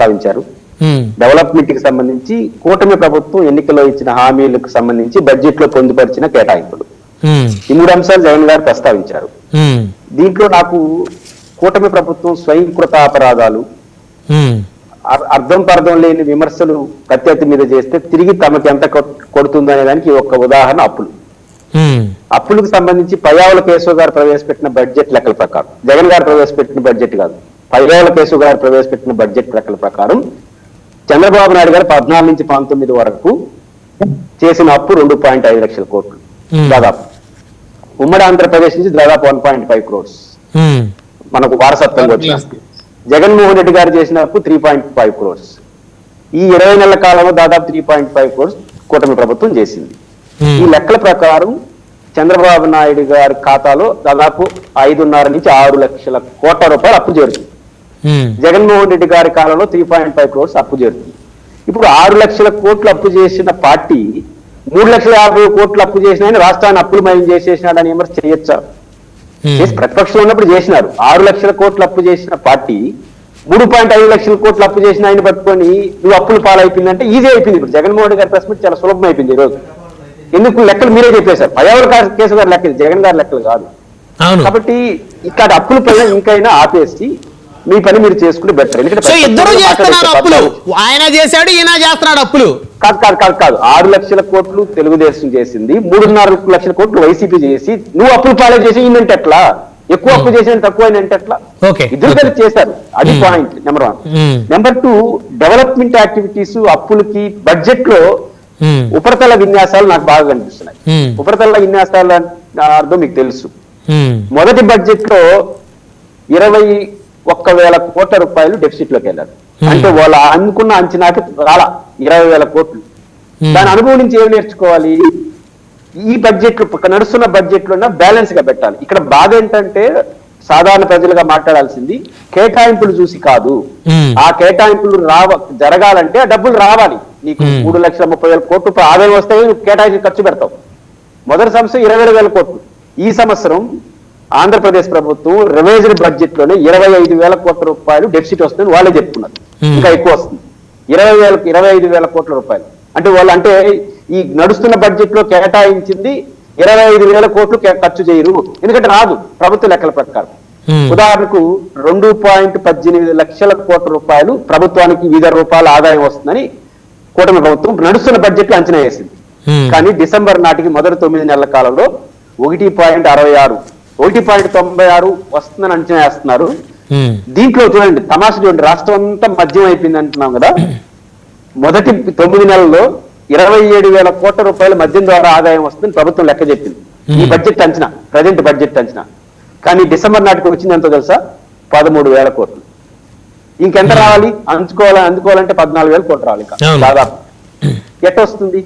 ప్రస్తావించారు. డెవలప్మెంట్ కి సంబంధించి కూటమి ప్రభుత్వం ఎన్నికల్లో ఇచ్చిన హామీలకు సంబంధించి బడ్జెట్ లో పొందుపరిచిన కేటాయింపులు, ఈ 3 అంశాలు జగన్ గారు ప్రస్తావించారు. దీంట్లో నాకు కూటమి ప్రభుత్వం స్వయంకృత అపరాధాలు, అర్థం పర్థం లేని విమర్శలు ప్రత్యర్థి మీద చేస్తే తిరిగి తమకి ఎంత కొడుతుందో అనే దానికి ఒక ఉదాహరణ అప్పులకు సంబంధించి పయ్యావుల కేశవ్ గారు ప్రవేశపెట్టిన బడ్జెట్ లెక్కల ప్రకారం, జగన్ గారు ప్రవేశపెట్టిన బడ్జెట్ కాదు, పయ్యావుల కేశవ్ గారు ప్రవేశపెట్టిన బడ్జెట్ లెక్కల ప్రకారం చంద్రబాబు నాయుడు గారు 14 నుంచి 19 వరకు చేసిన అప్పు 2.5 లక్షల కోట్లు దాదాపు. ఉమ్మడి ఆంధ్రప్రదేశ్ నుంచి దాదాపు 1.5 crores మనకు వారసత్వంగా వచ్చింది. జగన్మోహన్ రెడ్డి గారు చేసిన అప్పు 3.5 crores. ఈ 20 నెలల కాలంలో దాదాపు 3.5 crores కూటమి ప్రభుత్వం చేసింది. ఈ లెక్కల ప్రకారం చంద్రబాబు నాయుడు గారి ఖాతాలో దాదాపు 5.5 నుంచి 6 లక్షల కోట్ల రూపాయలు అప్పు చేరుతుంది. జగన్మోహన్ రెడ్డి గారి కాలంలో 3.5 crores అప్పు చేరుతుంది. ఇప్పుడు 6 లక్షల కోట్లు అప్పు చేసిన పార్టీ 3,50,000 కోట్లు అప్పు చేసిన ఆయన రాష్ట్రాన్ని అప్పులు మయం చేసేసినాడని విమర్శ చేయొచ్చా? ప్రతిపక్షంలో ఉన్నప్పుడు చేసినారు. 6 లక్షల కోట్లు అప్పు చేసిన పార్టీ 3.5 లక్షల కోట్లు అప్పు చేసిన ఆయన పట్టుకొని నువ్వు అప్పులు పాలైపోయిందంటే ఈజీ అయిపోయింది. ఇప్పుడు జగన్మోహన్ రెడ్డి గారి ప్రెస్ మీట్ చాలా సులభం అయిపోయింది ఈ రోజు. ఎందుకు లెక్కలు మీరే చెప్పేశారు, పయ్యావుల కేసు గారి లెక్కలు, జగన్ గారి లెక్కలు కాదు. కాబట్టి ఇక్కడ అప్పుల పైన ఇంకైనా ఆపేసి మీ పని మీరు చేసుకుంటే బెటర్. ఎందుకంటే ఇద్దరు చేస్తున్నారు అప్పులు, ఆయన చేశాడు ఈయన చేస్తున్నాడు అప్పులు. కాదు 6 లక్షల కోట్లు తెలుగుదేశం చేసింది, 3.5 లక్షల కోట్లు వైసీపీ చేసి నువ్వు అప్పులు పాలే చేసి ఈయనంటే ఎట్లా? ఎక్కువ అప్పు చేసిన తక్కువ అంటే ఎట్లా? ఇద్దరు కలిసి చేశారు. అది point number 1. Number 2, development activities అప్పులకి బడ్జెట్ లో ఉపరితల విన్యాసాలు నాకు బాగా కనిపిస్తున్నాయి. ఉపరితల విన్యాసాల అర్థం మీకు తెలుసు. మొదటి బడ్జెట్ లో 21,000 కోట్ల రూపాయలు డెఫిసిట్ లోకి వెళ్ళారు. అంటే వాళ్ళ అనుకున్న అంచనాకి రాలా 20,000 కోట్లు. దాని అనుభవం నుంచి ఏం నేర్చుకోవాలి? ఈ బడ్జెట్ నడుస్తున్న బడ్జెట్ లో బ్యాలెన్స్ గా పెట్టాలి. ఇక్కడ బాధ ఏంటంటే సాధారణ ప్రజలుగా మాట్లాడాల్సింది కేటాయింపులు చూసి కాదు. ఆ కేటాయింపులు జరగాలంటే ఆ డబ్బులు రావాలి. నీకు 3,30,000 కోట్లు ఆదాయం వస్తే కేటాయించి ఖర్చు పెడతావు. మొదటి సంవత్సరం 22,000 కోట్లు. ఈ సంవత్సరం ఆంధ్రప్రదేశ్ ప్రభుత్వం రివైజ్డ్ బడ్జెట్ లోనే 25,000 కోట్ల రూపాయలు డెఫిసిట్ వస్తుందని వాళ్ళే చెప్పుకున్నారు. ఇంకా ఎక్కువ వస్తుంది, 25,000 కోట్ల రూపాయలు. అంటే వాళ్ళు అంటే ఈ నడుస్తున్న బడ్జెట్ లో కేటాయించింది 25,000 కోట్లు ఖర్చు చేయరు, ఎందుకంటే రాదు ప్రభుత్వ లెక్కల ప్రకారం. ఉదాహరణకు 2.18 లక్షల కోట్ల రూపాయలు ప్రభుత్వానికి వివిధ రూపాయల ఆదాయం వస్తుందని కూటమి ప్రభుత్వం నడుస్తున్న బడ్జెట్ లో అంచనా వేసింది. కానీ డిసెంబర్ నాటికి మొదటి 9 నెలల కాలంలో 1.96 వస్తుందని అంచనా వేస్తున్నారు. దీంట్లో చూడండి తమాషా చూడండి, రాష్ట్రం అంతా మద్యం అయిపోయింది అంటున్నాం కదా. మొదటి 9 నెలల్లో 27,000 కోట్ల రూపాయలు మద్యం ద్వారా ఆదాయం వస్తుందని ప్రభుత్వం లెక్క చెప్పింది. ఈ బడ్జెట్ అంచనా, ప్రజెంట్ బడ్జెట్ అంచనా. కానీ డిసెంబర్ నాటికి వచ్చింది ఎంతో తెలుసా? 13,000 కోట్లు. ఇంకెంత రావాలి? అందుకోవాలంటే 14,000 కోట్లు రావాలి ఇంకా దాదాపు. ఎట్టొస్తుంది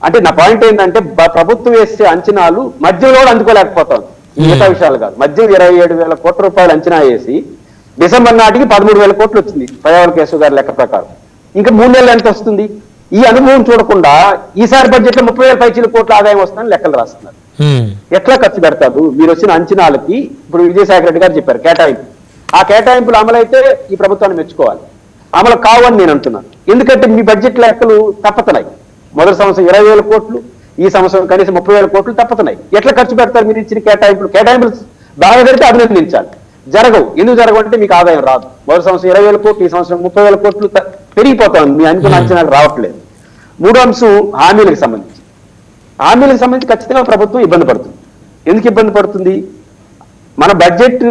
అంటే నా పాయింట్ ఏంటంటే ప్రభుత్వం వేసే అంచనాలు మద్యంలో కూడా అందుకోలేకపోతాం. మిగతా విషయాలు కాదు. మద్యం 27,000 కోట్ల రూపాయలు అంచనా వేసి డిసెంబర్ నాటికి 13,000 కోట్లు వచ్చింది పయ్యావుల కేశవ్ గారి లెక్క ప్రకారం. ఇంకా 3 నెలలు ఎంత వస్తుంది? ఈ అనుభవం చూడకుండా ఈసారి బడ్జెట్ లో 30,000 కోట్ల ఆదాయం వస్తుందని లెక్కలు రాస్తున్నారు. ఎట్లా ఖర్చు పెడతారు? మీరు వచ్చిన అంచనాలకి ఇప్పుడు విజయసాయి రెడ్డి గారు చెప్పారు కేటాయింపు. ఆ కేటాయింపులు అమలైతే ఈ ప్రభుత్వాన్ని మెచ్చుకోవాలి. అమలు కావని నేను అంటున్నాను. ఎందుకంటే మీ బడ్జెట్ లెక్కలు తప్పతున్నాయి. మొదటి సంవత్సరం 20,000 కోట్లు, ఈ సంవత్సరం కనీసం 30,000 కోట్లు తప్పతున్నాయి. ఎట్లా ఖర్చు పెడతారు మీరు ఇచ్చిన కేటాయింపులు బాగా పెడితే అభినందించాలి. జరగవు. ఎందుకు జరగవు అంటే మీకు ఆదాయం రాదు. మొదటి సంవత్సరం 20,000 కోట్లు, ఈ సంవత్సరం 30,000 కోట్లు పెరిగిపోతాం. మీ అనుకున్న అంచనాలు రావట్లేదు. 3వ అంశం హామీలకు సంబంధించి. హామీలకు సంబంధించి ఖచ్చితంగా ప్రభుత్వం ఇబ్బంది పడుతుంది. ఎందుకు ఇబ్బంది పడుతుంది? మన బడ్జెట్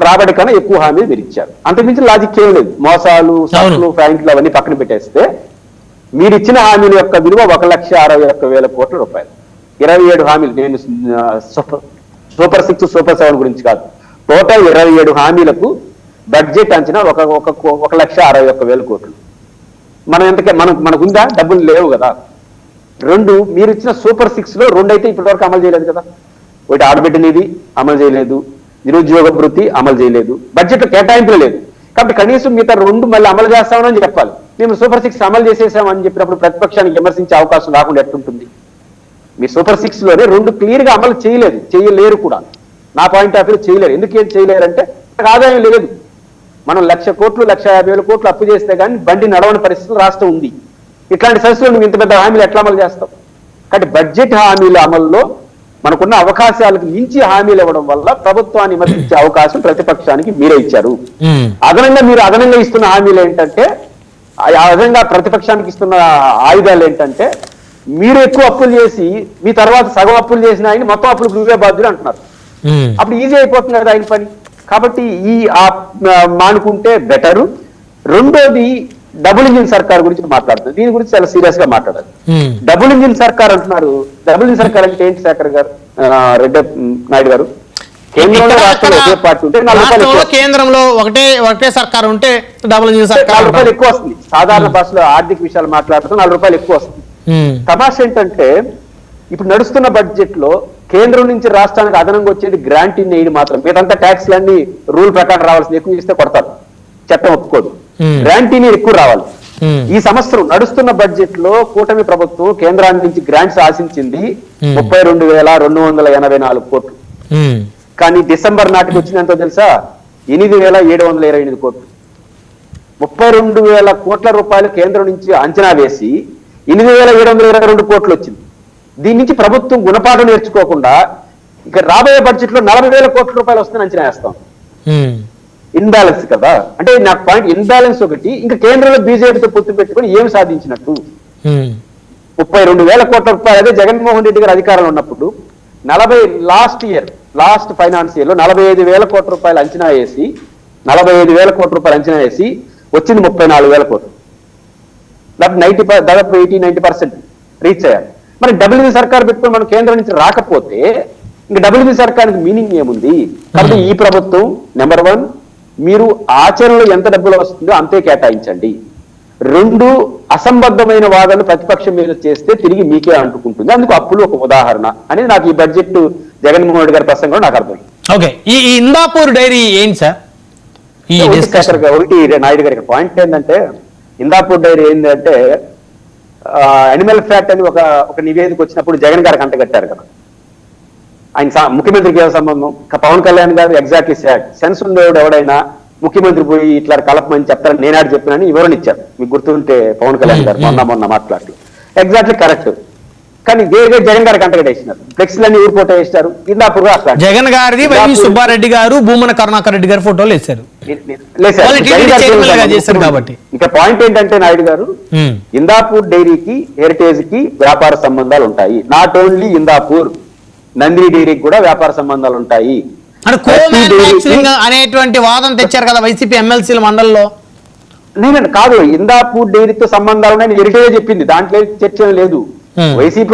రాబడి కన్నా ఎక్కువ హామీలు మీరు ఇచ్చారు. అంతకుమించి లాజిక్ ఏం లేదు. మోసాలు, సఫ్లు, ఫ్రాంక్లు అవన్నీ పక్కన పెట్టేస్తే మీరు ఇచ్చిన హామీల యొక్క విలువ 1,61,000 కోట్ల రూపాయలు. 27 హామీలు. నేను సూపర్ 6, సూపర్ 7 గురించి కాదు. టోటల్ 27 హామీలకు బడ్జెట్ అంచనా 1,61,000 కోట్లు. మనకుందా? డబ్బులు లేవు కదా. 2 మీరు ఇచ్చిన సూపర్ 6 లో 2 అయితే ఇప్పటివరకు అమలు చేయలేదు కదా. ఒకటి ఆడబిడ్డ నిధి అమలు చేయలేదు, నిరుద్యోగ భృతి అమలు చేయలేదు, బడ్జెట్ లో కేటాయింపులు లేదు. కాబట్టి కనీసం మిగతా 2 మళ్ళీ అమలు చేస్తామని చెప్పాలి. మేము సూపర్ 6 అమలు చేసేసామని చెప్పినప్పుడు ప్రతిపక్షానికి విమర్శించే అవకాశం రాకుండా ఎట్లుంటుంది? మీ సూపర్ 6 లోనే 2 క్లియర్ గా అమలు చేయలేరు కూడా. నా పాయింట్ ఆఫ్ వ్యూ చేయలేరు. ఎందుకు ఏం చేయలేరంటే ఆదాయం లేదు. మనం 1,00,000 కోట్లు 1,50,000 కోట్లు అప్పు చేస్తే కానీ బండి నడవని పరిస్థితులు రాష్ట్రం ఉంది. ఇట్లాంటి పరిస్థితులు నువ్వు ఇంత పెద్ద హామీలు ఎట్లా అమలు చేస్తావు? కాబట్టి బడ్జెట్ హామీల అమల్లో మనకున్న అవకాశాలకు మించి హామీలు ఇవ్వడం వల్ల ప్రభుత్వాన్ని విమర్శించే అవకాశం ప్రతిపక్షానికి మీరే ఇచ్చారు. అదనంగా ఇస్తున్న హామీలు ఏంటంటే, ఆ విధంగా ప్రతిపక్షానికి ఇస్తున్న ఆయుధాలు ఏంటంటే, మీరు ఎక్కువ అప్పులు చేసి మీ తర్వాత సగం అప్పులు చేసిన ఆయన మొత్తం అప్పులు నువ్వే బాధ్యులు అంటున్నారు. అప్పుడు ఈజీ అయిపోతుంది కదా ఆయన పని. కాబట్టి మానుకుంటే బెటరు. రెండోది, డబుల్ ఇంజిన్ సర్కార్ గురించి మాట్లాడుతుంది. దీని గురించి చాలా సీరియస్ గా మాట్లాడాలి. డబుల్ ఇంజిన్ సర్కార్ అంటున్నారు. డబుల్ ఇంజిన్ సర్కార్ అంటే ఏంటి శేఖర్ గారు, రెడ్డి నాయుడు గారు? కేంద్రంలో రాష్ట్రంలో ఒకే పార్టీ ఉంటే కేంద్రంలో ఒకటే సర్కార్ ఉంటే డబుల్ ఇంజిన్ సర్కార్ 4 రూపాయలు ఎక్కువ వస్తుంది. సాధారణ భాషలో ఆర్థిక విషయాలు మాట్లాడుతూ 4 రూపాయలు ఎక్కువ వస్తుంది. తమాషా ఏంటంటే, ఇప్పుడు నడుస్తున్న బడ్జెట్ లో కేంద్రం నుంచి రాష్ట్రానికి అదనంగా వచ్చేది గ్రాంట్ ఇన్ ఎయిడ్ మాత్రం. మీదంతా ట్యాక్స్ లన్నీ రూల్ ప్రకారం రావాల్సింది, ఎక్కువ ఇస్తే కొడతారు, చట్టం ఒప్పుకోదు. గ్రాంట్ ఇన్ ఎయిడ్ ఎక్కువ రావాలి. ఈ సంవత్సరం నడుస్తున్న బడ్జెట్ లో కూటమి ప్రభుత్వం కేంద్రాన్ని నుంచి గ్రాంట్స్ ఆశించింది 32,284 కోట్లు. కానీ డిసెంబర్ నాటికి వచ్చినంతో తెలుసా, 8,728 కోట్లు. 32,000 కోట్ల రూపాయలు కేంద్రం నుంచి అంచనా వేసి 8,722 కోట్లు వచ్చింది. దీని నుంచి ప్రభుత్వం గుణపాఠం నేర్చుకోకుండా ఇక రాబోయే బడ్జెట్ లో 40,000 కోట్ల రూపాయలు వస్తుందని అంచనా వేస్తాం. ఇన్బ్యాలెన్స్ కదా. అంటే నాకు పాయింట్, ఇన్బ్యాలెన్స్ ఒకటి, ఇంకా కేంద్రంలో బీజేపీతో పొత్తు పెట్టుకుని ఏం సాధించినట్టు? 32,000 కోట్ల రూపాయలు. అదే జగన్మోహన్ రెడ్డి గారు అధికారంలో ఉన్నప్పుడు లాస్ట్ ఫైనాన్స్ ఇయర్ లో 45,000 కోట్ల రూపాయలు అంచనా వేసి 45,000 కోట్ల రూపాయలు అంచనా వేసి వచ్చింది 34,000 కోట్లు. దాదాపు 80-90% రీచ్ అయ్యారు. మరి డబుల్ ఇంజిన్ సర్కార్ పెట్టుకుని మనం కేంద్రం నుంచి రాకపోతే ఇంకా డబుల్ ఇంజిన్ సర్కార్కి మీనింగ్ ఏముంది? కాబట్టి ఈ ప్రభుత్వం నెంబర్ 1, మీరు ఆచరణలో ఎంత డబ్బులు వస్తుందో అంతే కేటాయించండి. 2, అసంబద్ధమైన వాదనలు ప్రతిపక్షం మీద చేస్తే తిరిగి మీకే అంటుకుంటుంది. అందుకు అప్పులు ఒక ఉదాహరణ అనేది నాకు ఈ బడ్జెట్ జగన్మోహన్ రెడ్డి గారి ప్రసంగంలో నాకు అర్థం. ఓకే, ఈ ఇందాపూర్ డైరీ ఏంటి సార్? ఒకటి నాయుడు గారి పాయింట్ ఏంటంటే, ఇందాపూర్ డైరీ ఏంటంటే అనిమల్ ఫ్యాట్ అని ఒక నివేదిక వచ్చినప్పుడు జగన్ గారికి అంటగట్టారు కదా. ఆయన ముఖ్యమంత్రికి ఏ సంబంధం? పవన్ కళ్యాణ్ గారు ఎగ్జాక్ట్లీ సెన్స్ ఉండేవాడు ఎవడైనా ముఖ్యమంత్రి పోయి ఇట్లా కలపమని చెప్తారని నేనాడు చెప్పినని వివరణ ఇచ్చారు. మీకు గుర్తుంటే పవన్ కళ్యాణ్ గారు మొన్న మాట్లాడుతూ ఎగ్జాక్ట్లీ కరెక్ట్. కానీ జగన్ గారికి అంటగట్టేసినారు. ఫ్లెక్స్లన్నీ ఊరిపోతే వేస్తారు. ఇందాపూర్ జగన్ గారిది సుబ్బారెడ్డి గారు, భూమన కరుణాకర్ రెడ్డి గారి ఫోటోలు వేశారు. ఇక పాయింట్ ఏంటంటే నాయుడు గారు, ఇందాపూర్ డైరీకి హెరిటేజ్ కి వ్యాపార సంబంధాలు ఉంటాయి. నాట్ ఓన్లీ ఇందాపూర్, నందిని డైరీకి కూడా వ్యాపార సంబంధాలు ఉంటాయి. అనేటువంటి వాదన తెచ్చారు కదా వైసీపీ ఎమ్మెల్సీల మండలిలో. నేను కాదు, ఇందాపూర్ డైరీతో సంబంధాలు ఉన్నాయని హెరిటేజ్ చెప్పింది, దాంట్లో చర్చ లేదు. వైసీపీ